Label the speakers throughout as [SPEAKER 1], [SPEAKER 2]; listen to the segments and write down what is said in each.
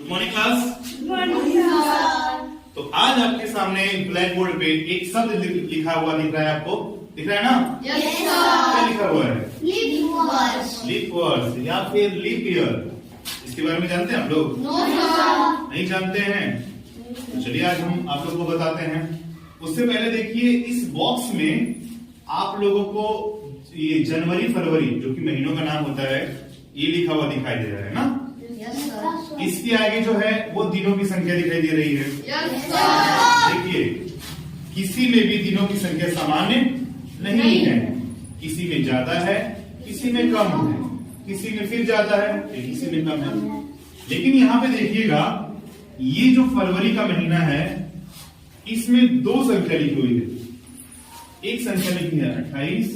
[SPEAKER 1] Good morning class. तो आज आपके सामने ब्लैक बोर्ड पे एक शब्द लिखा हुआ दिख रहा है, आपको दिख रहा है ना?
[SPEAKER 2] Yes sir.
[SPEAKER 1] क्या लिखा हुआ है?
[SPEAKER 2] Leap words.
[SPEAKER 1] लीप वर्ड्स या फिर लीप ईयर। इसके बारे में जानते हैं आप लोग?
[SPEAKER 2] No sir.
[SPEAKER 1] नहीं जानते हैं? तो चलिए आज हम आप लोगों को बताते हैं। उससे पहले देखिए इस बॉक्स में आप लोगों को ये जनवरी फरवरी जो कि महीनों का नाम होता है ये लिखा हुआ दिखाई दे रहा है ना?
[SPEAKER 2] Yes sir.
[SPEAKER 1] इसके आगे जो है वो दिनों की संख्या दिखाई दे रही है।
[SPEAKER 2] Yes sir.
[SPEAKER 1] देखिए किसी में भी दिनों की संख्या सामान्य नहीं है, किसी में ज्यादा है, किसी में कम है, किसी में फिर ज्यादा है, किसी में कम है। लेकिन यहाँ पे देखिएगा ये जो फरवरी का महीना है इसमें दो संख्या लिखी हुई है। एक संख्या लिखी है 28,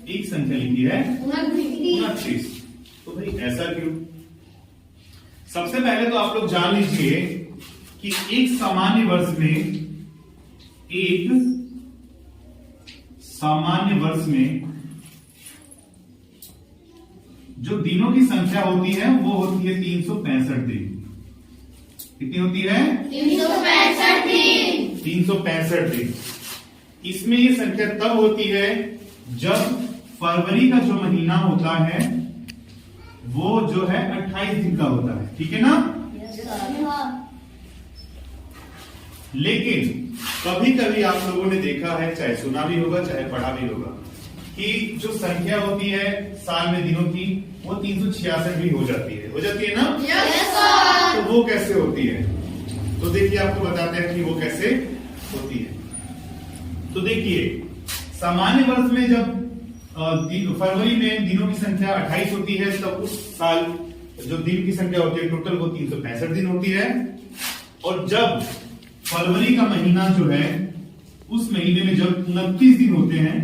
[SPEAKER 1] एक संख्या लिखी है 29। तो भाई ऐसा क्यों? सबसे पहले तो आप लोग जान लीजिए कि एक सामान्य वर्ष में जो दिनों की संख्या होती है वो होती है 365 दिन। कितनी होती है?
[SPEAKER 2] 365 दिन।
[SPEAKER 1] 365 दिन। इसमें ये संख्या तब होती है जब फरवरी का जो महीना होता है वो जो है 28 दिन का होता है, ठीक है ना?
[SPEAKER 2] Yes sir.
[SPEAKER 1] लेकिन कभी कभी आप लोगों ने देखा है, चाहे सुना भी होगा चाहे पढ़ा भी होगा, कि जो संख्या होती है साल में दिनों की वो 366 भी हो जाती है ना?
[SPEAKER 2] Yes sir.
[SPEAKER 1] तो वो कैसे होती है? तो देखिए आपको बताते हैं कि वो कैसे होती है। तो देखिए सामान्य वर्ष में जब फरवरी में दिनों की संख्या 28 होती है तब उस साल जो दिन की संख्या होती है टोटल वो 365 दिन होती है। और जब फरवरी का महीना जो है उस महीने में जब 29 दिन होते हैं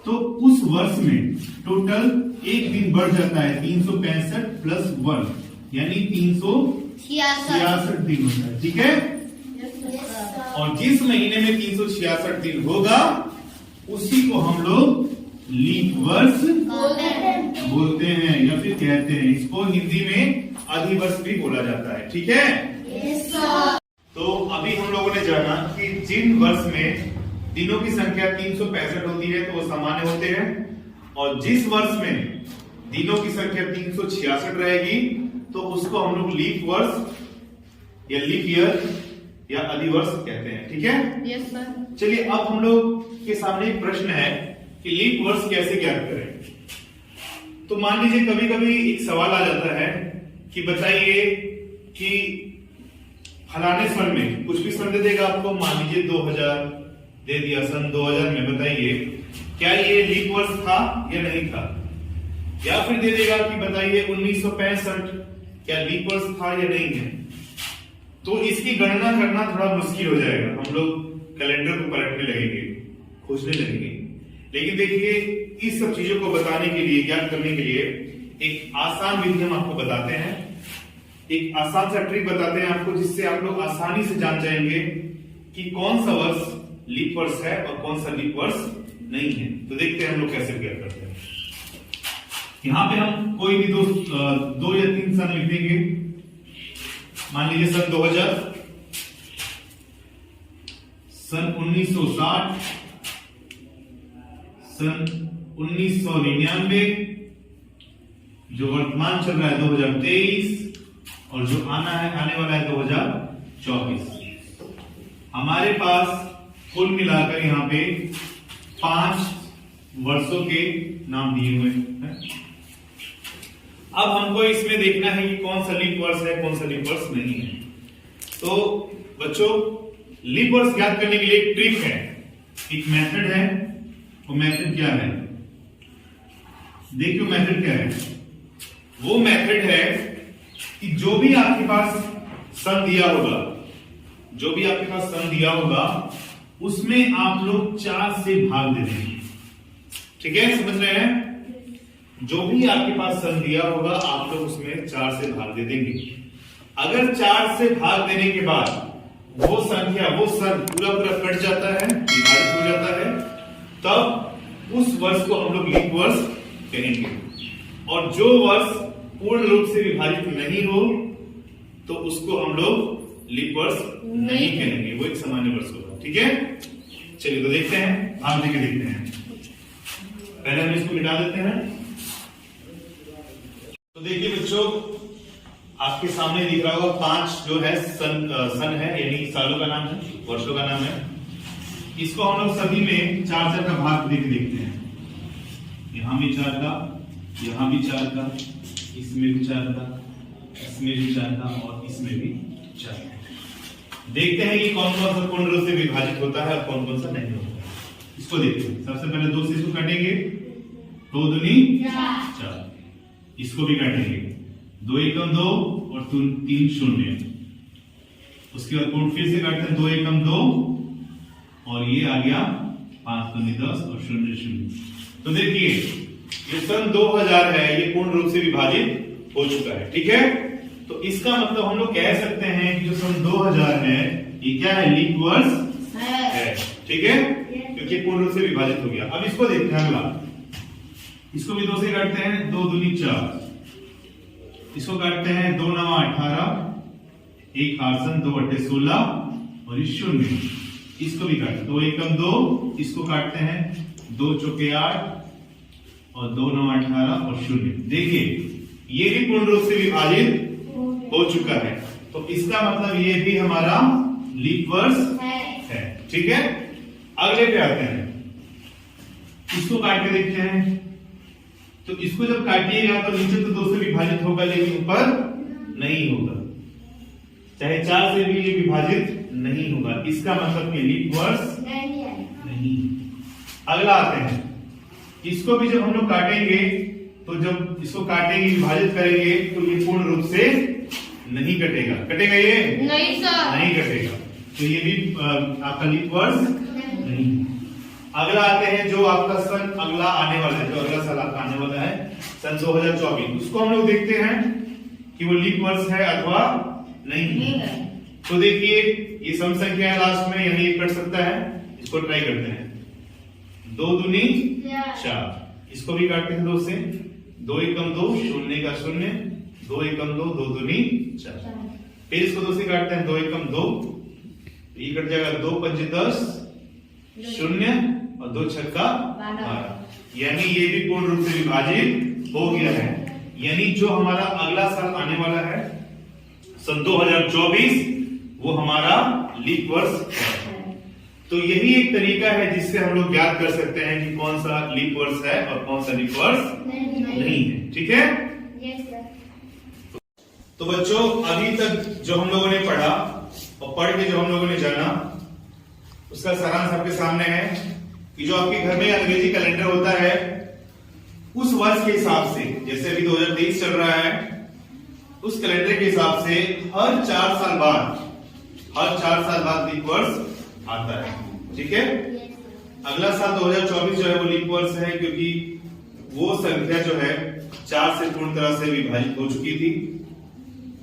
[SPEAKER 1] तो उस वर्ष में टोटल एक दिन बढ़ जाता है 365 प्लस 1 यानी 366 दिन होता है, ठीक है? और जिस महीने में 366 दिन होगा उसी को हम लोग लीप वर्ष बोलते हैं या फिर कहते हैं। इसको हिंदी में अधिवर्ष भी बोला जाता है, ठीक है? तो अभी हम लोगों ने जाना कि जिन वर्ष में दिनों की संख्या 365 होती है तो वो सामान्य होते हैं, और जिस वर्ष में दिनों की संख्या 366 रहेगी तो उसको हम लोग लीप वर्ष या लीप ईयर या अधिवर्ष कहते हैं, ठीक है?
[SPEAKER 2] Yes sir.
[SPEAKER 1] चलिए अब हम लोग के सामने एक प्रश्न है कि लीप वर्ष कैसे ज्ञात करें। तो मान लीजिए कभी कभी एक सवाल आ जाता है कि बताइए कि फलाने सन में कुछ भी सन दे देगा आपको, मान लीजिए 2000 दे दिया, सन 2000 में बताइए क्या ये लीप वर्ष था या नहीं था? या फिर दे देगा कि बताइए 1965 क्या लीप वर्ष था या नहीं है? तो इसकी गणना करना थोड़ा मुश्किल हो जाएगा, हम लोग कैलेंडर को पलटने लगेंगे, खोजने लगेंगे। लेकिन देखिए इस सब चीजों को बताने के लिए, ज्ञात करने के लिए एक आसान विधि हम आपको बताते हैं, एक आसान सा ट्रिक बताते हैं आपको, जिससे आप लोग आसानी से जान जाएंगे कि कौन सा वर्ष लीप वर्ष है और कौन सा लीप वर्ष नहीं है। तो देखते हैं हम लोग कैसे ज्ञात करते हैं। यहां पे हम कोई भी दो या तीन सन लिख देंगे। मान लीजिए सन 2000, सन 1960, सन 1999, जो वर्तमान चल रहा है 2023, और जो आने वाला है 2024। हमारे पास कुल मिलाकर यहाँ पे 5 वर्षों के नाम दिए हुए हैं। अब हमको इसमें देखना है कि कौन सा लीप वर्ष है कौन सा लीप वर्ष नहीं है। तो बच्चों लीप वर्ष ज्ञात करने के लिए एक ट्रिक है, एक मेथड है। वो मेथड क्या है? देखिए मेथड क्या है। वो मेथड है कि जो भी आपके पास सन दिया होगा उसमें आप लोग 4 से भाग दे देंगे, ठीक है? समझ रहे हैं? जो भी आपके पास सन दिया होगा आप लोग उसमें 4 से भाग दे देंगे। अगर 4 से भाग देने के बाद वो सन पूरा कट जाता है, विभाजित हो जाता है, तब उस वर्ष को हम लोग लीप वर्ष कहेंगे। और जो वर्ष पूर्ण रूप से विभाजित नहीं हो तो उसको हम लोग लीप वर्ष नहीं कहेंगे, वो एक सामान्य वर्ष होगा। ठीक है, चलिए तो देखते हैं, आप देखे देखते हैं। पहले हम इसको मिटा देते हैं। तो देखिए बच्चों, आपके सामने दिख रहा होगा 5 जो है सन है, यानी सालों का नाम है, वर्षों का नाम है। इसको हम लोग सभी में 4 का भाग देके देखते हैं। यहां भी 4 का, यहां भी 4 का, इसमें भी 4 का, इसमें भी 4 का और इसमें भी 4 का। देखते हैं कि कौन कौन सा पूर्ण रूप से विभाजित होता है और कौन कौन सा नहीं होता है। इसको देखते हैं। सबसे पहले 2 से इसको काटेंगे, 2 दूनी 4। इसको भी काटेंगे, 2 एकम 2 और 3 शून्य। उसके बाद पूर्ण फिर से काटते हैं, 2 एकम 2 और ये आ गया 5 दूनी 10 और 0 0। तो देखिए ये सन 2000 है, ये पूर्ण रूप से विभाजित हो चुका है। ठीक है, तो इसका मतलब हम लोग कह सकते हैं कि जो सन 2000 है ये क्या है, लीप वर्ष है। ठीक है, क्योंकि पूर्ण रूप से विभाजित हो गया। अब इसको देखते हैं अगला, इसको भी 2 से काटते हैं, 2 दूनी 4। इसको काटते हैं, 2 9 18, 1 8 2 8 16 और ये 0। इसको भी काटते हैं, 2 एकम 2, इसको काटते हैं, 2 चौके 8 और 2 9 18 और 0। देखिए ये भी पूर्ण रूप से विभाजित हो चुका है, तो इसका मतलब ये भी हमारा लीप वर्ष है। ठीक है, अगले पे आते हैं, इसको काट के देखते हैं। तो इसको जब काटिएगा तो नीचे तो 2 से विभाजित होगा लेकिन ऊपर नहीं होगा, चाहे 4 से भी ये विभाजित नहीं होगा। इसका मतलब ये लीप वर्ष नहीं। अगला आते हैं, इसको भी जब हम लोग काटेंगे तो जब इसको काटेंगे विभाजित करेंगे तो ये पूर्ण रूप से नहीं कटेगा। कटेगा ये?
[SPEAKER 2] नहीं सर,
[SPEAKER 1] नहीं कटेगा, तो ये भी आपका लीप वर्ष नहीं। अगला आते हैं जो आपका सन अगला आने वाला है, जो अगला साल आपका आने वाला है सन 2024, उसको हम लोग देखते हैं कि वो लीप वर्ष है अथवा नहीं है। तो देखिए ये सम संख्या है लास्ट में, यानी ये कट सकता है। इसको ट्राई करते हैं, 2 दूनी 4। इसको भी काटते हैं 2 से, 2 एकम 2 शून्य का 0, 2 एकम 2 2 दूनी 4। फिर इसको 2 से काटते हैं, 2 एकम 2, ये कट जाएगा, 2 5 10 0 और 2 छक्का 12। यानी ये भी पूर्ण रूप से विभाजित हो गया है। यानी जो हमारा अगला साल आने वाला है सन 2024, वो हमारा लीप वर्ष है। तो यही एक तरीका है जिससे हम लोग ज्ञात कर सकते हैं कि कौन सा लीप वर्ष है और कौन सा लीप वर्ष नहीं है। ठीक है, तो बच्चों अभी तक जो हम लोगों ने पढ़ा और पढ़ के जो हम लोगों ने जाना, उसका सारांश आपके सामने है कि जो आपके घर में अंग्रेजी कैलेंडर होता है उस वर्ष के हिसाब से, जैसे अभी 2023 चल रहा है, उस कैलेंडर के हिसाब से हर 4 साल बाद लीप वर्ष आता है। ठीक है, अगला साल 2024 जो है वो लीप वर्ष है, क्योंकि वो संख्या जो है 4 से पूर्ण तरह से विभाजित हो चुकी थी,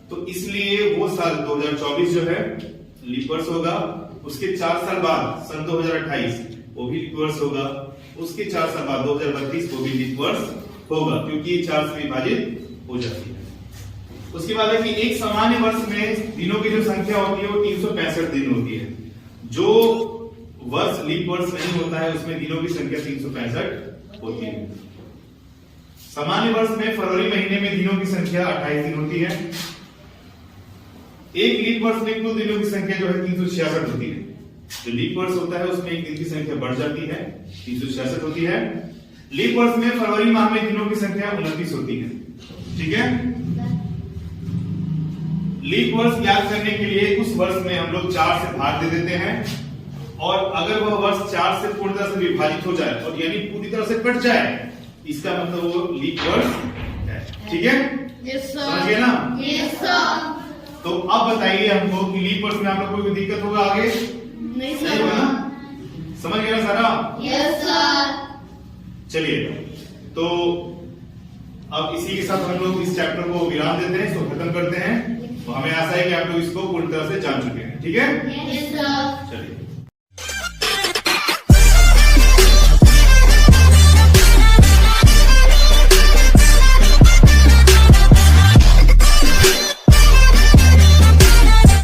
[SPEAKER 1] तो इसलिए वो साल 2024 जो है लीप वर्ष होगा। उसके 4 साल बाद सन 2028 वो भी लीप वर्ष होगा। उसके 4 साल बाद 2032 वो भी लीप वर्ष होगा, क्योंकि 4 से विभाजित हो जाती है। उसके बाद है कि एक सामान्य वर्ष में दिनों की जो संख्या होती है वो 365 दिन होती है। जो वर्ष लीप वर्ष नहीं होता है उसमें दिनों की संख्या 365 होती है। सामान्य वर्ष में फरवरी महीने में दिनों की संख्या 28 दिन होती है। एक लीप वर्ष में कुल दिनों की संख्या जो है 366 होती है। जो लीप वर्ष होता है उसमें एक दिन की संख्या बढ़ जाती है, 366 होती है। लीप वर्ष में फरवरी माह में दिनों की संख्या 29 होती है। ठीक है, लीप वर्ष ज्ञात करने के लिए उस वर्ष में हम लोग 4 से भाग दे देते हैं, और अगर वह वर्ष 4 से पूर्ण तरह से विभाजित हो जाए और यानी पूरी तरह से कट जाए, इसका मतलब वो लीप वर्ष है। ठीक है, समझिए ना?
[SPEAKER 2] Yes sir.
[SPEAKER 1] तो अब बताइए हमको कि लीप वर्ष में आप लोग को कोई दिक्कत होगा आगे?
[SPEAKER 2] नहीं
[SPEAKER 1] नहीं होगा ना? समझ गए ना सारा?
[SPEAKER 2] Yes sir.
[SPEAKER 1] चलिए, तो अब इसी के साथ हम लोग इस चैप्टर को विराम देते हैं, इसको खत्म करते हैं। तो हमें आशा है कि आप लोग इसको पूर्ण तरह से जान चुके हैं। ठीक है,
[SPEAKER 2] यस सर।
[SPEAKER 1] चलिए।